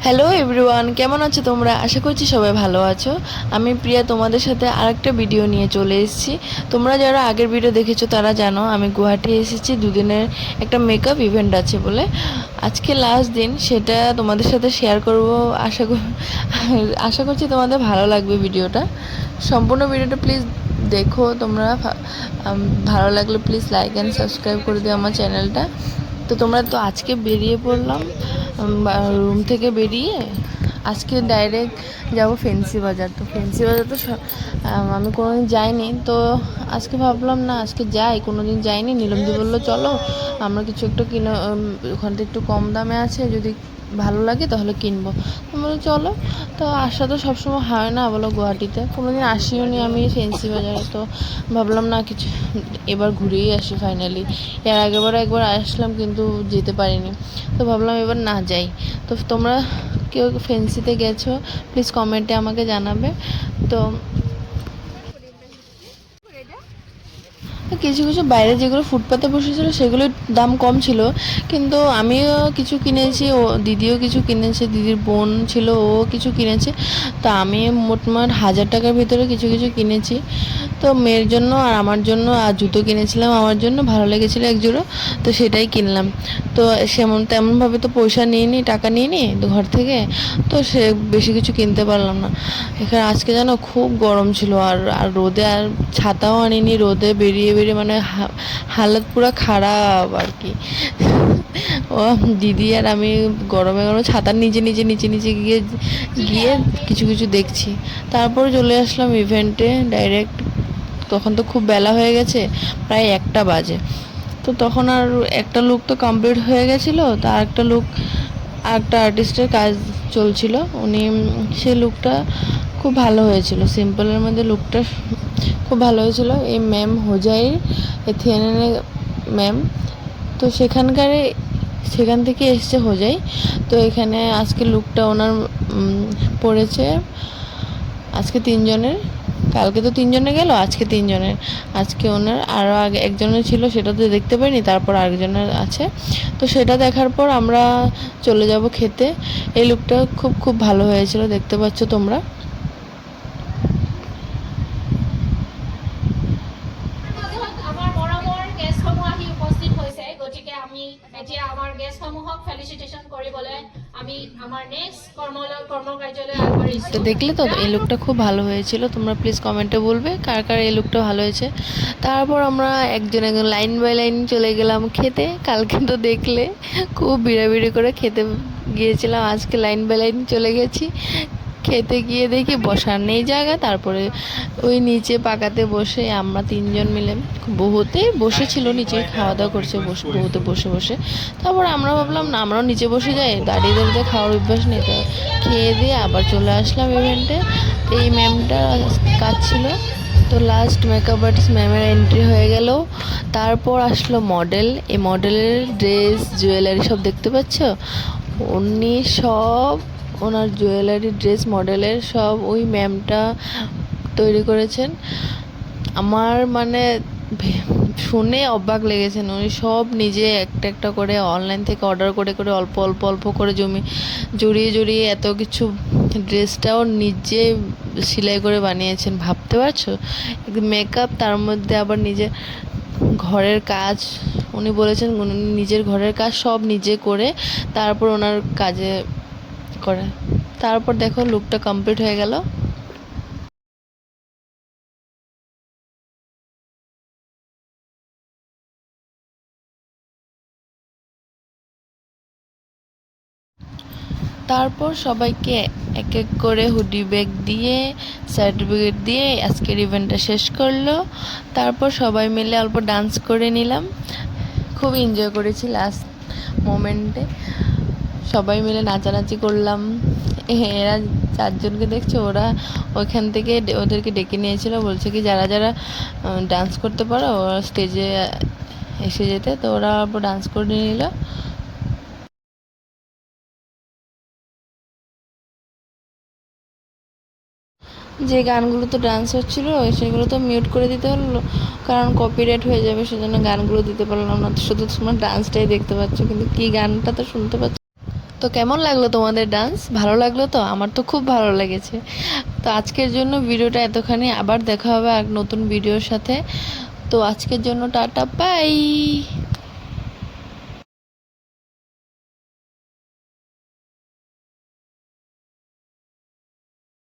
Hello everyone, কেমন আছো তোমরা? আশা করছি সবাই ভালো আছো। আমি প্রিয়া তোমাদের সাথে আরেকটা ভিডিও নিয়ে চলে এসেছি। তোমরা যারা আগের ভিডিও দেখেছো তারা জানো আমি গুয়াহাটি এসেছি দুদিনের একটা মেকআপ ইভেন্ট আছে বলে। আজকে লাস্ট দিন, সেটা তোমাদের সাথে শেয়ার করব। আশা করছি তোমাদের ভালো লাগবে ভিডিওটা। সম্পূর্ণ ভিডিওটা প্লিজ দেখো তোমরা। ভালো লাগলে প্লিজ লাইক অ্যান্ড সাবস্ক্রাইব করে দিও আমার চ্যানেলটা। তো তোমরা তো আজকে বেরিয়ে পড়লাম রুম থেকে বেরিয়ে। আজকে ডাইরেক্ট যাব ফেন্সি বাজার। তো ফেন্সি বাজার তো আমি কোনোদিন যাইনি, তো আজকে ভাবলাম না আজকে যাই, কোনোদিন যাইনি। নীলমদি বললো চলো আমরা কিছু একটু কিনে, ওখান থেকে একটু কম দামে আছে, যদি ভালো লাগে তাহলে কিনবো। বলো চলো। তো আসা তো সবসময় হয় না, বলো গুয়াহাটিতে কোনোদিন আসিও নি আমি ফেন্সি বাজারে। তো ভাবলাম না কিছু, এবার ঘুরেই আসি ফাইনালি। এর আগেবার একবার আসলাম কিন্তু যেতে পারিনি, তো ভাবলাম এবার না যাই। তো তোমরা কেউ ফেন্সিতে গেছো প্লিজ কমেন্টে আমাকে জানাবে। তো কিছু কিছু বাইরে যেগুলো ফুটপাতে বসেছিল সেগুলোর দাম কম ছিল, কিন্তু আমিও কিছু কিনেছি, ও দিদিও কিছু কিনেছে, দিদির বোন ছিল ও কিছু কিনেছে। তো আমি মোটমাট 1000 টাকার ভিতরে কিছু কিছু কিনেছি। তো মেয়ের জন্য আর আমার জন্য, আর জুতো কিনেছিলাম আমার জন্য, ভালো লেগেছিলো এক জোড়ো, তো সেটাই কিনলাম। তো তেমনভাবে তো পয়সা নিইনি, টাকা নিইনি ঘর থেকে, তো সে বেশি কিছু কিনতে পারলাম না। এখানে আজকে যেন খুব গরম ছিল, আর আর রোদে, আর ছাতাও আনিনি, রোদে বেরিয়ে বেরিয়ে মানে হালত পুরো খারাপ আর কি। ও দিদি আর আমি গরমে গরমে ছাতার নিচে নিচে নিচে নিচে গিয়ে গিয়ে কিছু কিছু দেখছি। তারপর চলে আসলাম ইভেন্টে ডাইরেক্ট। তখন তো খুব বেলা হয়ে গেছে, প্রায় 1টা বাজে। তো তখন আর একটা লুক তো কমপ্লিট হয়ে গেছিলো, তো আরেকটা লুক, আরেকটা আর্টিস্টের কাজ চলছিল। উনি সেই লুকটা খুব ভালো হয়েছিল, সিম্পলের মধ্যে লুকটা খুব ভালো হয়েছিল। এই ম্যাম হোজাইর এথিয়ানের ম্যাম, তো সেখান থেকে এসছে হোজাই। তো এখানে আজকে লুকটা ওনার পড়েছে আজকে 3জনের। কালকে তো 3জনে গেল, আজকে 3জনের। আজকে ওনার আরও আগে একজনের ছিল, সেটা তো দেখতে পাইনি, তারপর আরেকজনের আছে। তো সেটা দেখার পর আমরা চলে যাব খেতে। এই লুকটা খুব খুব ভালো হয়েছিল, দেখতে পাচ্ছ তোমরা। আমাৰ মৰমৰ গেষ্টসমূহ আহি উপস্থিত হৈছে, গতিকে আমি এতিয়া আমাৰ গেষ্টসমূহক ফেলিচিটেশ্যন কৰিবলৈ আমি আমাৰ নেক্সট কৰ্মকাৰ্যলৈ তো আগবাঢ়িছোঁ। দেখলে তো এই লুকটা খুব ভালো হয়েছিল। তোমরা প্লিজ কমেন্টে বলবে কার কার এই লুকটা ভালো হয়েছে। তারপর আমরা একজন একজন লাইন বাই লাইন চলে গেলাম খেতে। কালকে তো দেখলে খুব বিড়াবিড়ি করে খেতে গিয়েছিলাম, আজকে লাইন বাই লাইন চলে গেছি। খেতে গিয়ে দেখি বসার নেই জায়গা, তারপরে ওই নিচে পাকাতে বসে আমরা 3জন মিলে, বহুতে বসেছিল নিচে খাওয়া দাওয়া করছে, বহুতে বসে বসে। তারপর আমরা ভাবলাম না আমরাও নিচে বসে যাই, দাঁড়িয়ে দাঁড়িয়ে খাওয়ার অভ্যাস নেই। তো খেয়ে দিয়ে আবার চলে আসলাম ইভেন্টে। এই ম্যামটা কাজ ছিল। তো লাস্ট মেকআপ আর্টিস্ট ম্যামের এন্ট্রি হয়ে গেল। তারপর আসলো মডেল। এই মডেলের ড্রেস জুয়েলারি সব দেখতে পাচ্ছ, উনি সব ওনার জুয়েলারি ড্রেস মডেলের সব ওই ম্যামটা তৈরি করেছেন। আমার মানে শুনে অবাক লেগেছেন, উনি সব নিজে একটা একটা করে অনলাইন থেকে অর্ডার করে করে অল্প অল্প অল্প করে জড়িয়ে জড়িয়ে এত কিছু, ড্রেসটাও নিজে সেলাই করে বানিয়েছেন, ভাবতে পারছো? মেকআপ, তার মধ্যে আবার নিজে ঘরের কাজ। উনি বলেছেন উনি নিজের ঘরের কাজ সব নিজে করে তারপর ওনার কাজে করে। তারপর দেখো লুকটা কমপ্লিট হয়ে গেল। তারপর সবাইকে এক এক করে হুডি ব্যাগ দিয়ে, সার্টিফিকেট দিয়ে আজকের ইভেন্টটা শেষ করলো। তারপর সবাই মিলে অল্প ডান্স করে নিলাম, খুব এনজয় করেছি লাস্ট মোমেন্টে। সবাই মিলে নাচানাচি করলাম। এরা 4জনকে দেখছো, ওরা ওইখান থেকে ওদেরকে ডেকে নিয়েছিল, বলছে কি যারা যারা ডান্স করতে পারো ওরা স্টেজে এসে যেতে। তো ওরা অল্প ডান্স করে নিল। যে গানগুলোতে ডান্স হচ্ছিল সেগুলো তো মিউট করে দিতে হলো, কারণ কপিরাইট হয়ে যাবে, সেজন্য গানগুলো দিতে পারলাম না। তো শুধু তোমার ডান্সটাই দেখতে পাচ্ছ, কিন্তু কি গানটা তো শুনতে পাচ্ছ। তো কেমন লাগলো তোমাদের ডান্স? ভালো লাগলো তো? আমার তো খুব ভালো লেগেছে। তো আজকের জন্য ভিডিওটা এতখানি, আবার দেখা হবে এক নতুন ভিডিওর সাথে। তো আজকের জন্য টাটা, বাই।